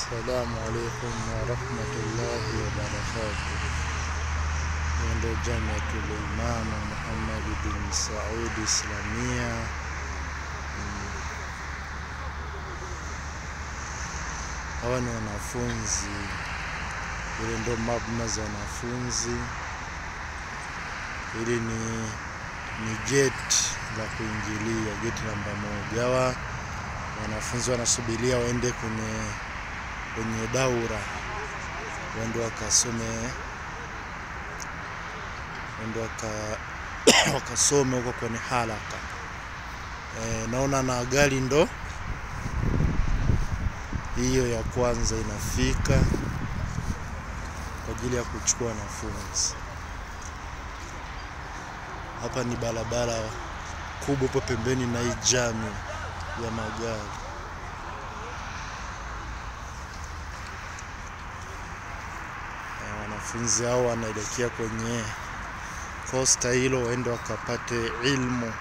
السلام عليكم ورحمة الله وبركاته. من جامعة الإمام محمد بن سعود إسلامية. Hawa ni wanafunzi, ile ndo mabna za wanafunzi. Ili ni gate la kuingilia, gate namba 1. Hawa wanafunzi wanasubiria waende kwenye daura, waende wakasome huko kwenye halaka. Naona na gari ndo hiyo ya kwanza inafika kwa ajili ya kuchukua wanafunzi. Hapa ni barabara kubwa hapo pembeni na hii jami ya magari. Wanafunzi hao wanaelekea kwenye costa hilo waende wakapate ilmu